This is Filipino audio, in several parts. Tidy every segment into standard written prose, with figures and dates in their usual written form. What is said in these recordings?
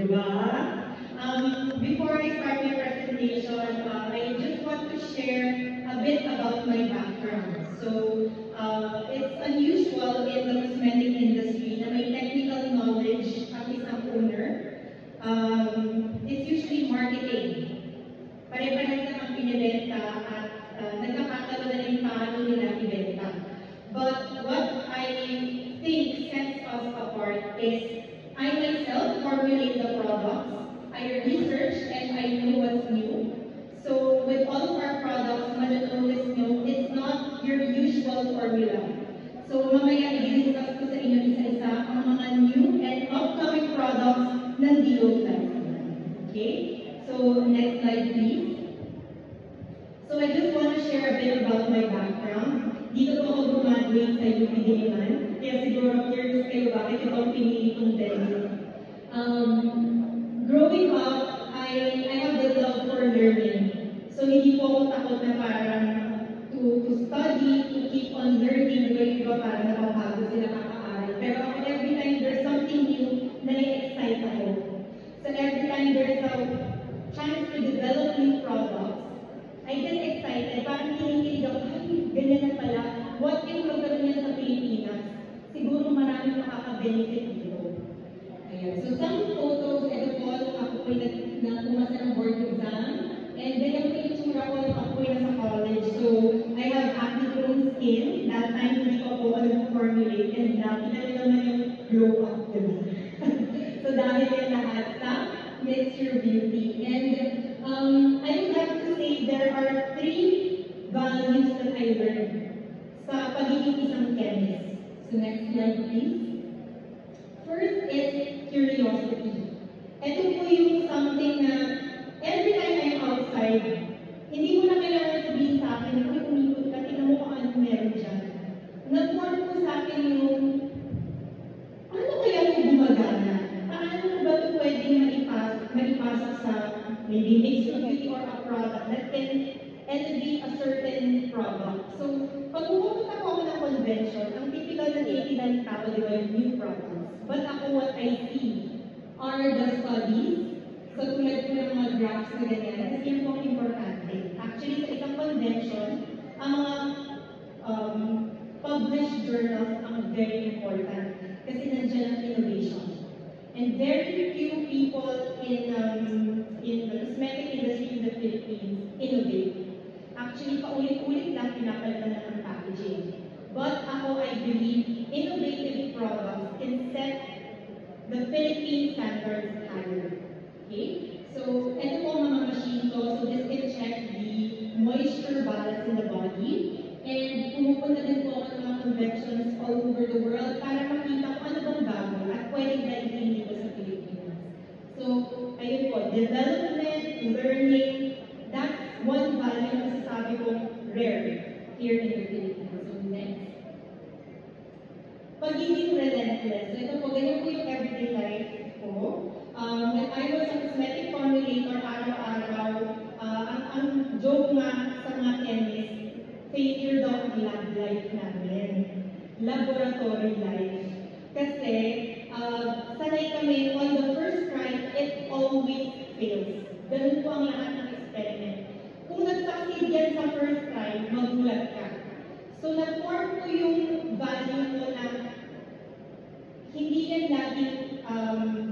Diba? Before I start my presentation, I just want to share a bit about my background. So, it's unusual in the cosmetic industry na may technical knowledge ang isang owner. It's usually marketing. Pare-parehas namang pinibenta at nagkakatalo na rin paano nila ibenta. But what I think sets us apart is I myself formulate the products, I research and I know what's new. So with all of our products, Malanolis know it's not your usual formula. So mamaya i-discuss ko sa inyo isa-isa ang mga new and upcoming products ng DOFlex. Okay? So next slide please. So I just want to share a bit about my background. Dito po ako graduate sa UP Diliman. Kaya siguro curious kayo bakit ito ang pinili kong venue. Growing up, I have the love for learning. So hindi po ako takot na parang to study, to keep on learning. Diba parang napapago sila kakaaral. Pero ako every time there's something new, nai-excite ako. So every time there's a chance to develop new products, I get excited. Parang kinikilig ako, ay, ganyan na pala. What if magkaroon yan sa Pilipinas? Siguro maraming makaka-benefit dito. Ayan. So some photos, ito po, ako po'y pumasa ng board exam. And ganyan po yung itsura ko nung ako po'y nasa college. So I have acne-prone skin. That time, hindi ko po formulate. And nakita nyo naman yung glow up diba? So dahil yan lahat sa Mixture Beauty. And I would have to say there are 3 values that I learned sa pagiging isang chemist. So next slide please. First is curiosity. Ito po yung something na every time I'm outside, hindi mo na kailangan sabihin sa akin, uy, umikot ka, tingnan mo kung ano meron dyan. Nag-form po sa akin yung, ano kaya ito gumagana? Paano ba ito pwedeng maipasok sa maybe mixture beauty or a product that can elevate a certain product. So, pag pumunta ako ng convention, ang typical na titinan ng tao, di ba, yung new products. But ako, what I see are the studies. So, tulad ko ng mga graphs na ganyan, kasi yan po ang importante. Actually, sa isang convention, ang mga published journals ang very important kasi nandiyan ang innovation. And very few people in the cosmetic industry in the Philippines innovate. Actually, paulit-ulit lang pinapalitan na ng packaging. But ako, I believe, innovative products can set the Philippine standards higher. Okay? So, ito po mga machine ko. So, this can check the moisture balance in the body. And pumupunta din po ako ng mga conventions all over the world para makita kung ano bang bago at pwedeng galitin dito sa Pilipinas. So, ayun po, development, learning, that's one value na sasabi kong rare here in the Philippines. So, next. Pagiging relentless. So, ito po, ganyan po yung everyday life ko. When I was a cosmetic formulator, araw-araw, ang joke nga sa mga chemist, failure daw ang lab life namin. Laboratory life. Kasi, sanay kami, on the first try, it always fails. Ganun po ang lahat ng experiment. Kung nag-succeed yan sa first try, magulat ka. So, nag-form ko yung value ko na hindi yan laging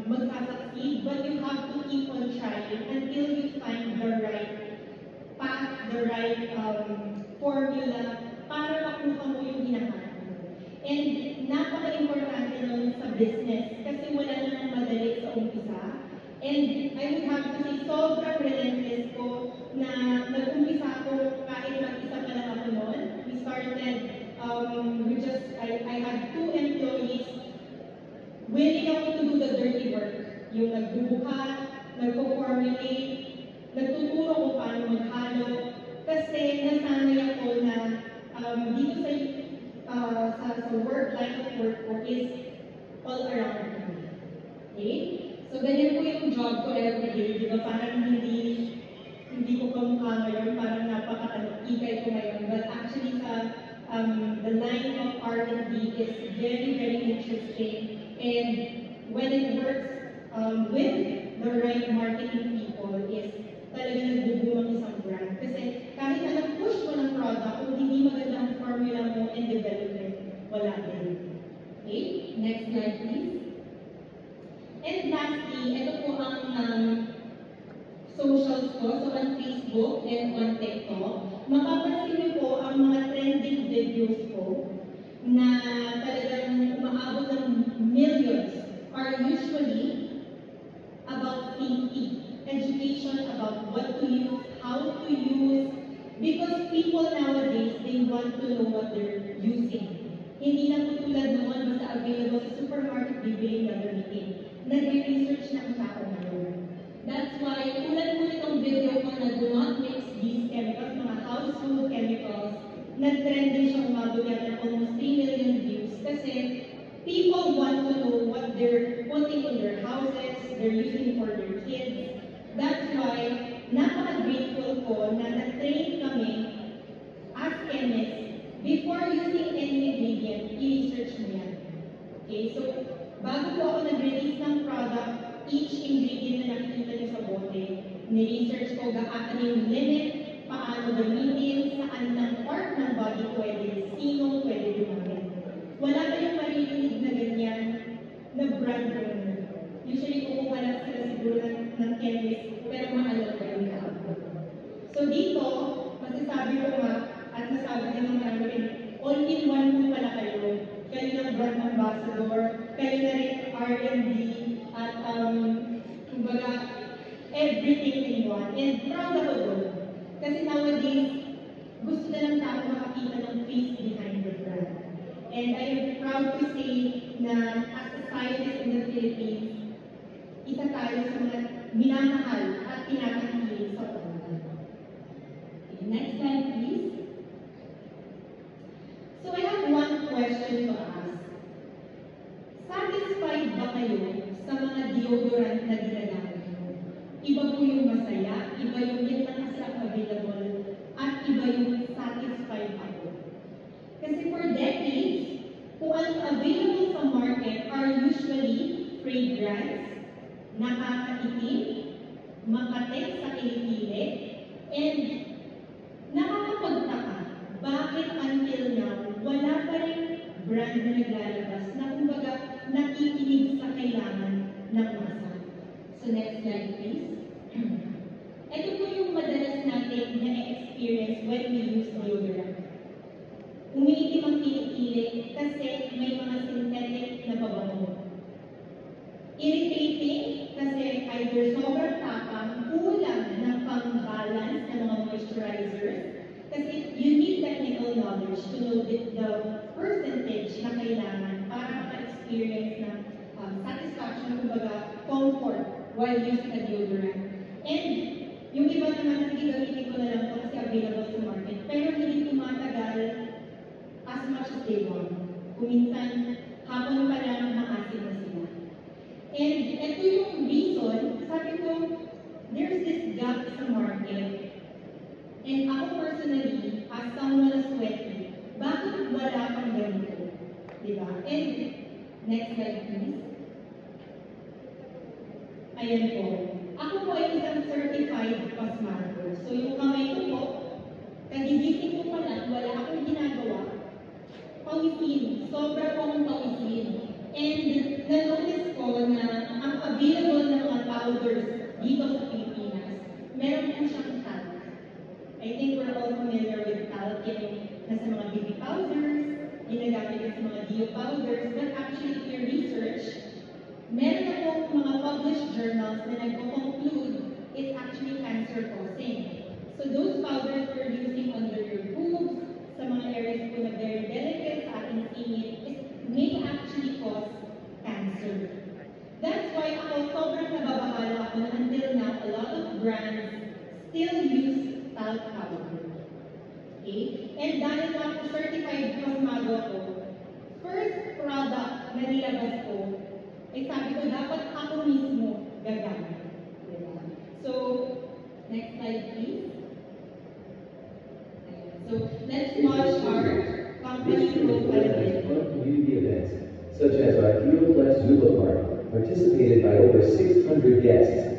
mag-succeed, but you have to keep on trying until you find the right path, the right formula para makuha mo yung hinahanap mo. And napaka-importante nun sa business kasi wala namang madali sa umpisa. And I would have to say, sobrang relentless ko na nag-umpisa ako kahit mag-isa pa lang ako noon. We started, I had 2 employees willing ako to do the dirty work. Yung nagbubuhat, nagpo-formulate, nagtuturo kung paano maghalo. Kasi nasanay ako na dito sa work, line of work ko is all around me. Okay? So, ganyan po yung job ko every day. Di ba? Parang hindi ko kamukha ngayon, parang ikay ko ngayon. But actually, the line of R&D is very, very interesting. And when it works, with the right marketing people is talagang nagbubuo ang isang brand. Kasi kahit na nag-push mo ng product, kung hindi maganda ang formula mo and development, wala din. Okay? Next slide, please. And lastly, ito po ang socials ko. So, on Facebook and on TikTok, mapapansin niyo po ang mga trending videos ko na talagang umaabot ng millions are usually about safety, education about what to use, how to use, because people nowadays, they want to know what they're using. Hindi na po tulad noon, basta available sa supermarket, bibili na gamitin. Nag-research na ang tao ngayon. That's why, tulad po itong video ko na do not mix these chemicals, mga household chemicals, nag-trend din siya, umabot yata ng almost 3 million views kasi people want to know what they're putting in their houses, they're using for their kids. That's why, napaka-grateful ko na na-train kami as chemists. Before using any ingredient, i-research mo yan. Okay, so bago po ako nag-release ng product, each ingredient na nakikita niyo sa bote, ni-research ko gaano yung limit, paano gamitin, saan ng part ng body pwede, sino pwede gumamit. Wala kayong maririnig na ganyan na brand owner. Usually, kukuha lang sila siguro ng chemist, pero maalam ko yung ako. So dito, masasabi ko nga, at nasabi din ng marami, all-in-one po pala kayo. Kayo ng brand ambassador, kayo na rin R&D, at kumbaga, everything in one. And proud ako doon. Kasi nowadays, gusto na lang tao makakita ng face behind the brand. And I am proud to say na as a scientist in the Philippines, isa tayo sa mga minamahal at pinakakilig sa product. Okay, next slide please. So I have one question to ask. Satisfied ba kayo sa mga deodorant na ginagamit mo? Iba po yung masaya, iba yung yun lang kasi available, at iba yung satisfied ako. Kasi for decades, kung ang available sa market are usually fragrance, nakakaitim, makatek sa kilikili, and nakakapagtaka, bakit until now, wala pa rin brand na naglalabas na kumbaga nakikinig sa kailangan ng masa. So next slide please. Ito po yung madalas natin na-experience when we use deodorant. Umiitim ang kilikili kasi may mga synthetic na pabango. Irritating kasi either sobrang tapang, kulang ng pang-balance ng mga moisturizers, kasi you need technical knowledge to know the percentage na kailangan para maka-experience ng satisfaction, kumbaga, comfort while using a deodorant. And yung iba naman, sige gamitin ko na lang ito kasi available sa market, pero hindi tumatagal as much as they want. Kung minsan, hapon pa lang maasin na sila. And ito yung reason, sabi ko, there's this gap sa market. And ako personally, as someone na sweaty, bakit wala pang ganito? Diba? And next slide please. Ayan po. Ako po ay isang certified pasmago. So yung kamay ko po, kagigising ko pa lang, wala akong ginagawa. Pawisin. Sobra po akong pawisin. And na-notice ko na ang available na mga powders dito sa Pilipinas, meron po siyang talc. I think we're all familiar with talc, yung nasa mga baby powders, ginagamit sa mga deo powders, but actually in your research, meron na po mga published journals na nagko-conclude it's actually cancer-causing. So those powders we're using under your boobs, sa mga areas po na very delicate sa ating skin, it may actually cause cancer. That's why ako sobrang nababahala ako na until now, a lot of brands still use talc powder. Okay? And dahil na ako certified pasmago ako, first product na nilabas ko, ay sabi ko, dapat ako mismo gagamit. Diba? So, next slide please. So, let's watch our company profile. Community events, such as our Hero Flex Zuba Party, participated by over 600 guests.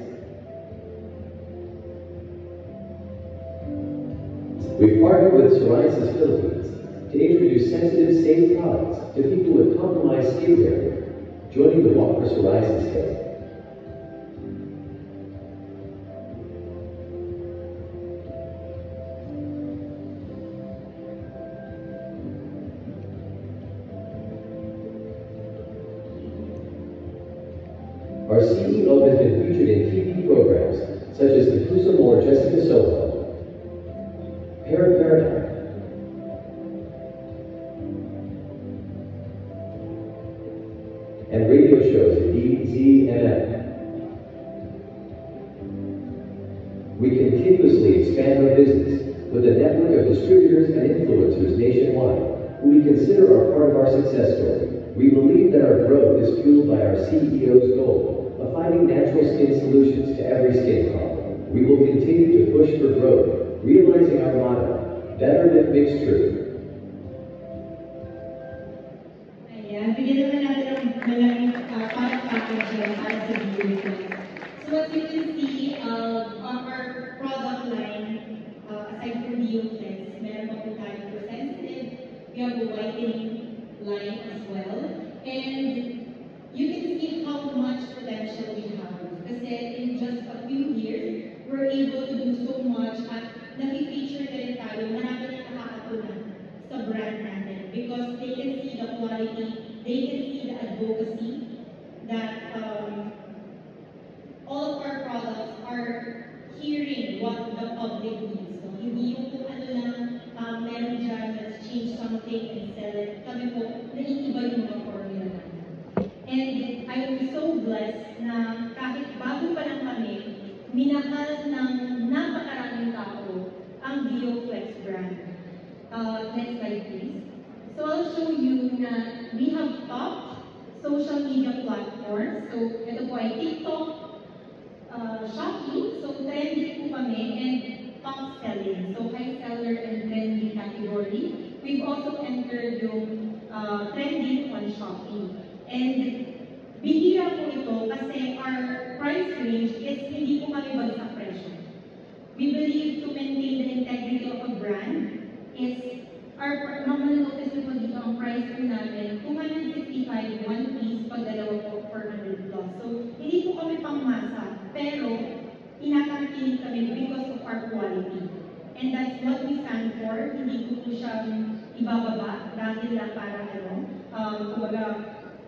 We've partnered with Psoriasis Philippines to introduce sensitive, safe products to people with compromised skin barrier, joining the Walk for Psoriasis Day. Our CEO has been featured in TV programs such as The Puso More Jessica Soho, Paradigm, and radio shows at DZMM. We continuously expand our business with a network of distributors and influencers nationwide, who we consider are part of our success story. We believe that our growth is fueled by our CEO's goal of finding natural skin solutions to every skin problem. We will continue to push for growth, realizing our motto, better than mixed truth. Ayan, bigyan naman natin ng malaking product package para sa video. So as you can see, our product line, aside from DeoFlex, meron pa po tayo for sensitive, we have a whitening line as well. And you can see how much potential we have. Kasi in just a few years, we're able to do so much at naki-feature na rin tayo, marami na nakakatunan sa brand natin. Because they can see the quality, they can see the advocacy that all of our products are hearing what the public needs. So, hindi yung kung ano lang meron dyan, let's change something and sell it. Kami po, naiiba yung mga formula natin. And I'm so blessed na kahit bago pa lang kami, minahal ng napakaraming tao ang DeoFlex brand. Next slide please. So I'll show you na we have top social media platforms. So ito po ay TikTok, Shopee, so trending po kami, and top selling. So high seller and trending category. We've also entered yung trending on Shopee. And bihira po ito kasi our price range is hindi po kami bagsak presyo. We believe to maintain the integrity of a brand is our notice po dito ang price po namin 265 one piece pag dalawa po 400 plus. So hindi po kami pangmasa pero tinatangkilik kami because of our quality. And that's what we stand for. Hindi ko po siya ibababa dahil lang para kumbaga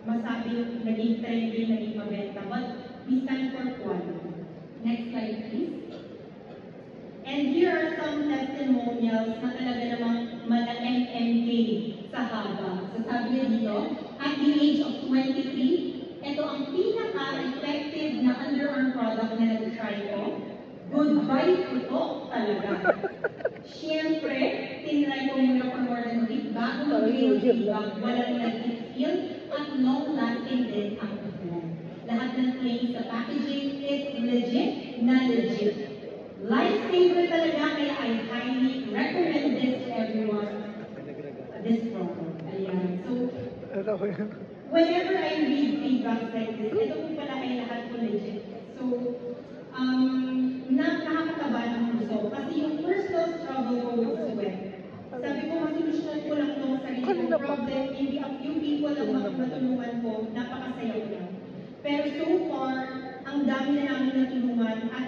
masabing naging trending, naging mabenta, but we stand for quality. Next slide, please. And here are some testimonials na talaga namang mala-MMK sa haba. So sabi niya dito, at the age of 23, ito ang pinaka-effective na underarm product na nag-try ko. Goodbye ito talaga. Siyempre, tinry ko muna for more than a week bago mag-real feedback, walang nag-feel at long-lasting din ang effect. Lahat ng claims sa packaging is legit na legit. Lifesaver talaga, kaya I highly recommend this to everyone. This product. Ayan. So, whenever I read feedback like this, ito po pala ay lahat po legit. So, nakakataba ng puso. Kasi yung personal struggle ko with sweat, sabi ko, masolusyonan ko lang itong sarili kong problem, maybe a few people lang matulungan ko, napakasaya ko lang. Pero so far, ang dami na namin natulungan at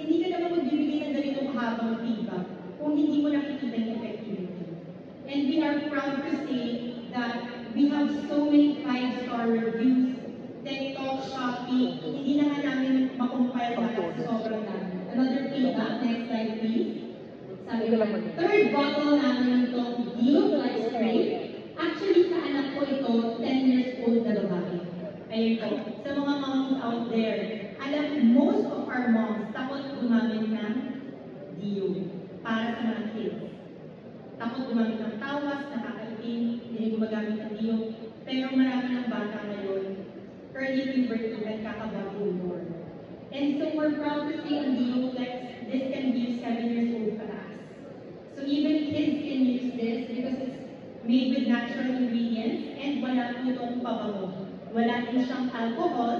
hindi ka naman magbibigay ng ganitong kahabang feedback kung hindi mo nakikita yung effectivity. And we are proud to say that we have so many 5-star reviews, TikTok, Shopee, hindi na nga namin makumpile lahat sa sobrang dami. Another feedback, next slide please. Sabi ko, third bottle namin itong DeoFlex spray. Actually, sa anak ko ito, 10 years old na babae. Ayun po, sa mga moms out there, alam, most of our moms takot gumamit ng Deo para sa mga kids. Takot gumamit ng tawas, nakakaitim, hindi gumagamit ng Deo. Pero marami ng bata ngayon, early puberty at kakabago born. And so we're proud to say on DeoFlex, this can be used 7 years old pataas. So even kids can use this because it's made with natural ingredients and wala po itong pabango. Wala din siyang alcohol,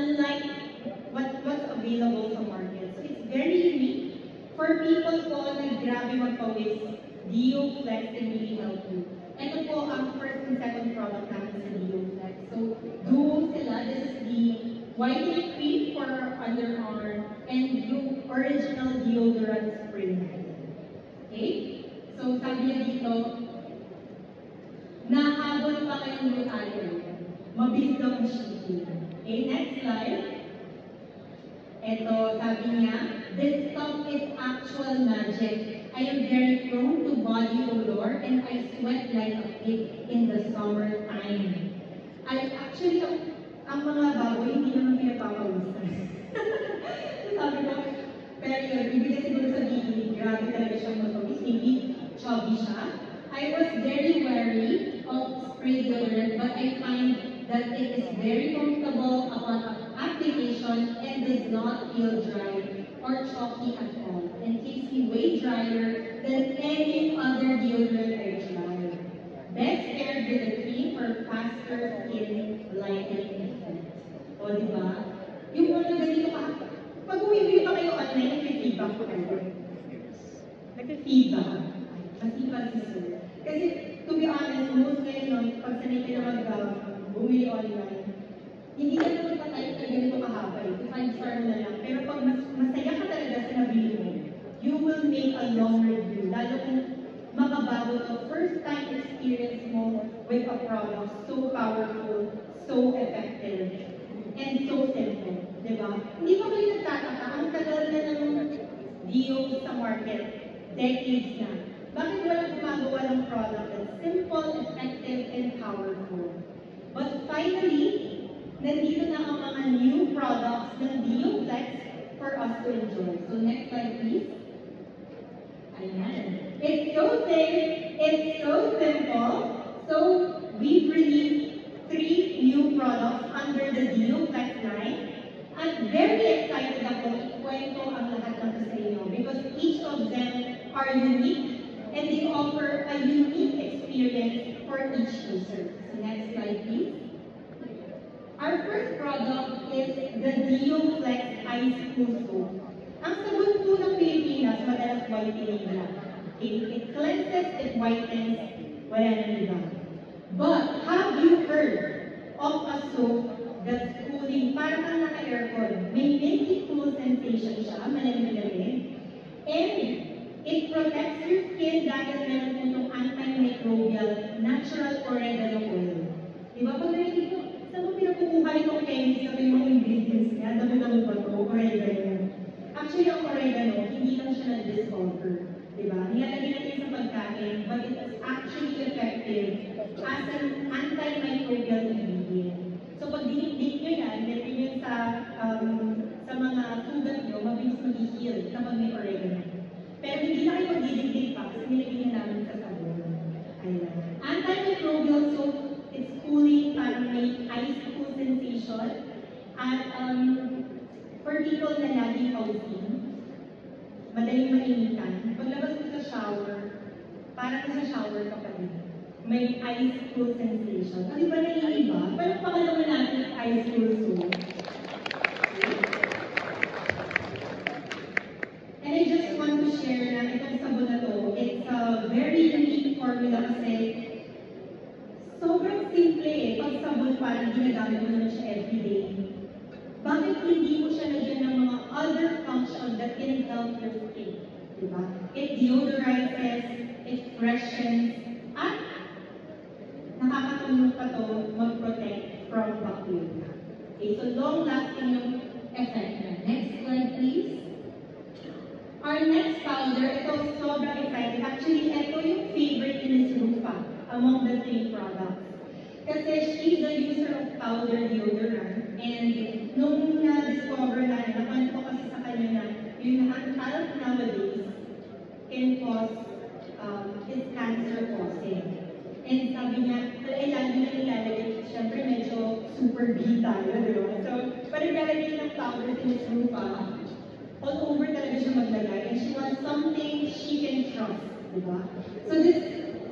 unlike what's available sa market. So it's very unique. For people po na grabe magpawis, Dio Flex can really help you. Ito po ang first and second product namin sa Dio Flex. So, duo sila. This is the whitening cream for underarm and yung original deodorant spray. Okay? So, sabi niya dito, nahabol pa kayong yung iron. Mabilis daw ang shipping. Okay, next slide. Ito, sabi niya, this stuff is actual magic. I am very prone to body odor and I sweat like a pig in the summertime. Actually, ang mga baboy, hindi naman pinapapawisan. Sabi ko, pero yun, ibig siguro sabihin, grabe talaga siyang matawis, maybe chubby siya. I was very wary of spray deodorant, but I find that it is very comfortable upon application and does not feel dry or chalky at all, and keeps me way drier than any other deodorant I've tried. Best paired with a cream for faster skin lightening effect. O, diba? Yung mga ganito ka, pag uwi pa kayo online, nag-feedback ko kayo. Nag-feedback. Masipag si Sir. Kasi, to be honest, most ngayon, pag sanay ka na bumili online, hindi ka naman patay na ganito kahaba eh. 5-star mo na lang. Pero pag masaya ka talaga sa nabili mo, you will make a long review. Lalo kung makabago the first time experience mo with a product so powerful, so effective, and so simple. Diba? Hindi pa kayo nagtataka. Ang tagal na ng Dio sa market. Decades na. Bakit walang gumagawa ng product that's simple, effective, and powerful? But finally, nandito na ang mga new products ng Dio Flex for us to enjoy. So next slide please. Ayan. It's so safe, it's so simple. So we've released 3 new products under the Dio Flex line. I'm very excited ako ikwento ang lahat ng sa inyo because each of them are unique and they offer a unique experience for each user. So next slide please. Our first product is the Dio Flex Ice Cool Soap. Ang sabon po ng Pilipinas, madalas whitening lang. It cleanses, it whitens, wala nang iba. But have you heard of a soap that's cooling, parang ang naka-aircon? May minty cool sensation siya, malamig-lamig. And it protects your skin dahil meron po itong antimicrobial natural oregano oil. Diba pag narinig ko, saan mo pinakukuha itong chemist na yung mga ingredients niya? Damo-damo ba ito? Oregano. Actually, ang oregano, hindi lang siya na-discover. Diba? Nilalagay natin sa pagkain, but it is actually effective as an antimicrobial ingredient. So pag dinikdik nyo yan, nilagay nyo sa mga sugat nyo, mabilis mag-heal kapag may oregano. Pero hindi na kayo magdidikdik pa kasi nilagay na namin sa sabon. Ayan. Antimicrobial soap, it's cooling, parang may ice cool sensation. At for people na laging pausing, madaling mainitan, paglabas mo sa shower, parang sa shower ka pa rin. May ice cool sensation. Ano ba naiiba? Parang pangalaman natin ice cool soap. And I just want to share na itong sabon na to, it's a very unique formula kasi sobrang simple eh. Pag sabon parang ginagamit mo naman siya everyday. Bakit hindi mo siya lagyan ng mga other function that can help your skin? Diba? It deodorizes, it freshens, at nakakatulong pa to mag-protect from bacteria. Okay, so long-lasting yung effect na. Next slide, please. Our next powder, ito sobrang exciting. Actually, ito yung favorite ni Ms. Rufa among the 3 products. Kasi she's a user of powder deodorant. And nung na-discover natin, napansin ko kasi sa kanya na yung talc nowadays can cause, is cancer causing. And sabi niya, lagi na nilalagay, syempre medyo super B tayo, di ba? So, parang nilalagay ng powder si Ms. Rufa, all over talaga siya maglagay. And she wants something she can trust, di ba? So this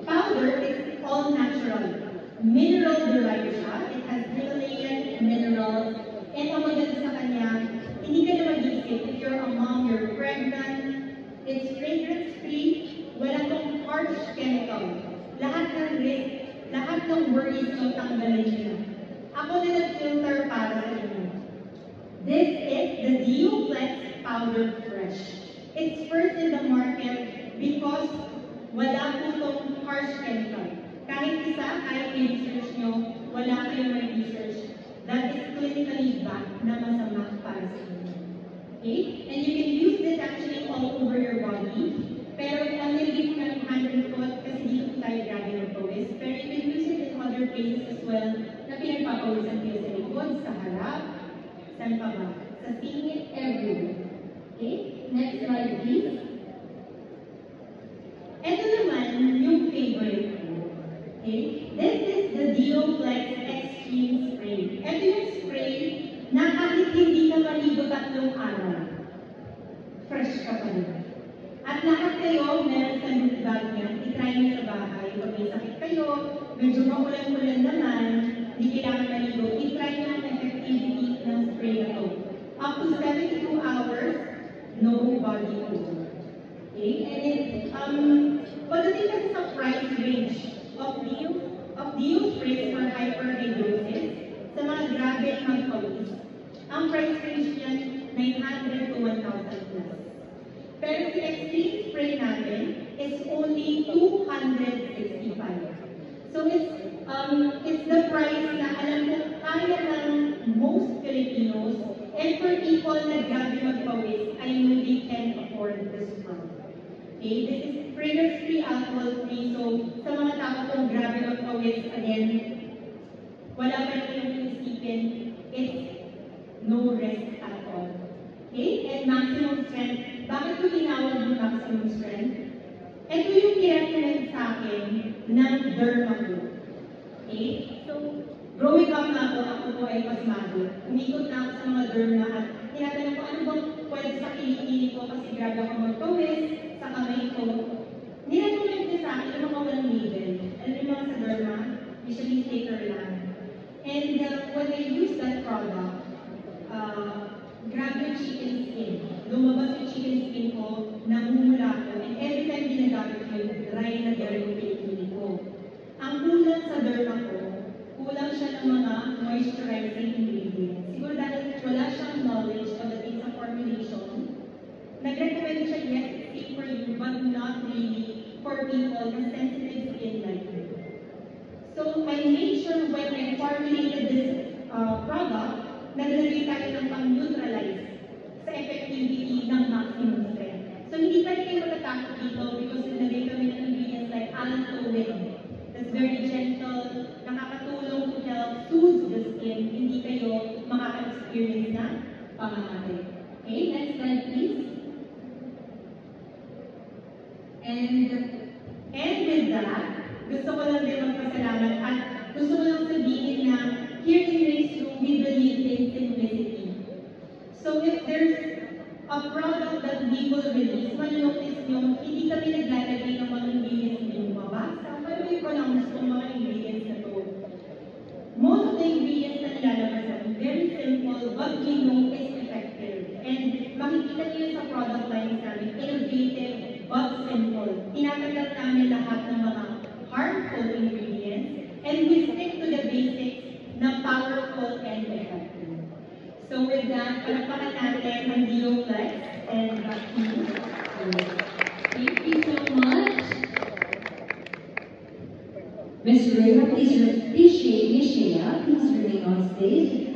powder is all natural. Mineral derived siya. It has Himalayan minerals. And ang maganda ng worries nyo, tanggalin nyo na. Ako na nag-filter para sa inyo. This is the Deoflex Powder Fresh. It's first in the market because wala po itong harsh chemical. Kahit isa, kahit i-research nyo, wala kayong may research that is clinically backed na masama para sa inyo. Okay? And you can use this actually all over your body. Pero ang nilagay ko ng hand and foot kasi dito tayo grabe ng pawis. Pero you can use it in other places as well na pinagpapawisan kayo sa likod, sa harap, saan pa ba? Sa singit, everywhere. Okay? Next slide, please. Ito naman yung favorite ko. Okay? This is the Deoflex Extreme Spray. Ito yung spray na kahit hindi ka maligo 3 araw, fresh ka pa rin. At lahat kayo, meron sa loot bag niyan, itry niyo sa bahay. Pag may sakit kayo, medyo maulan-ulan naman, hindi kailangan maligo, itry niyo ang effectivity ng spray na to. Up to 72 hours, no body odor. Okay? And then, pagdating kasi sa price range of Deo sprays for hyperhidrosis, sa mga grabe ang magpawis, ang price range niyan, 900 to 1,000 plus. Pero si Extreme Spray natin is only 265. So it's the price na alam ko kaya ng most Filipinos, and for people na grabe magpawis, I know they can afford this product. Okay, this is fragrance-free, alcohol-free, so sa mga tao kung grabe magpawis, again, wala pa rin yung inisipin, it's no risk at all. Okay, and maximum strength. Bakit ko tinawag yung maximum strength? Ito yung kinakinig sa akin ng derma ko. Okay? So, growing up na ako po ay pasmado. Umikot na ako sa mga derma at tinatanong ko ano bang pwede sa kilikili ko kasi grabe ako magpawis sa kamay ko. Nilatuloy niya sa akin yung mga walang label. Alam niyo mga sa derma, usually sticker lang. And when I use that product, grabe yung chicken skin. Lumabas yung chicken skin ko, namumula ko, and every time ginagamit ko yung dry na yung kilikili ko. Ang kulang sa derma ko, kulang siya ng mga moisturizing ingredients. Siguro dahil wala siyang knowledge pagdating sa formulation, nag-recommend siya, yes, it's safe for you, but not really for people na sensitive skin like you. So I made sure when I formulated this product, naglagay tayo ng pang-neutralize sa effectivity ng maximum strength. So hindi pa rin kayo matatakot dito because nilagay kami ng ingredients like allantoin. That's very gentle, nakakatulong to help soothe the skin, hindi kayo makaka-experience na pangangate. Okay, next slide please. And with that, gusto ko lang din magpasalamat at gusto ko lang sabihin na here in Race Room, we believe in simplicity. So if there's a product that we will release, manonotice nyo, hindi kami naglalagay ng mga ingredients na yung mabasa. Paano yung pronounce ng mga ingredients na to? Most of the ingredients na nilalabas natin, very simple, but we know is effective. And makikita nyo sa product lines namin, innovative, but simple. Tinatanggal namin lahat ng mga harmful ingredients, and we stick to the basics na powerful and effective. So with that, palakpakan natin ang Deoflex and back to you. Thank you so much. Ms. Rhea, please remain on stage.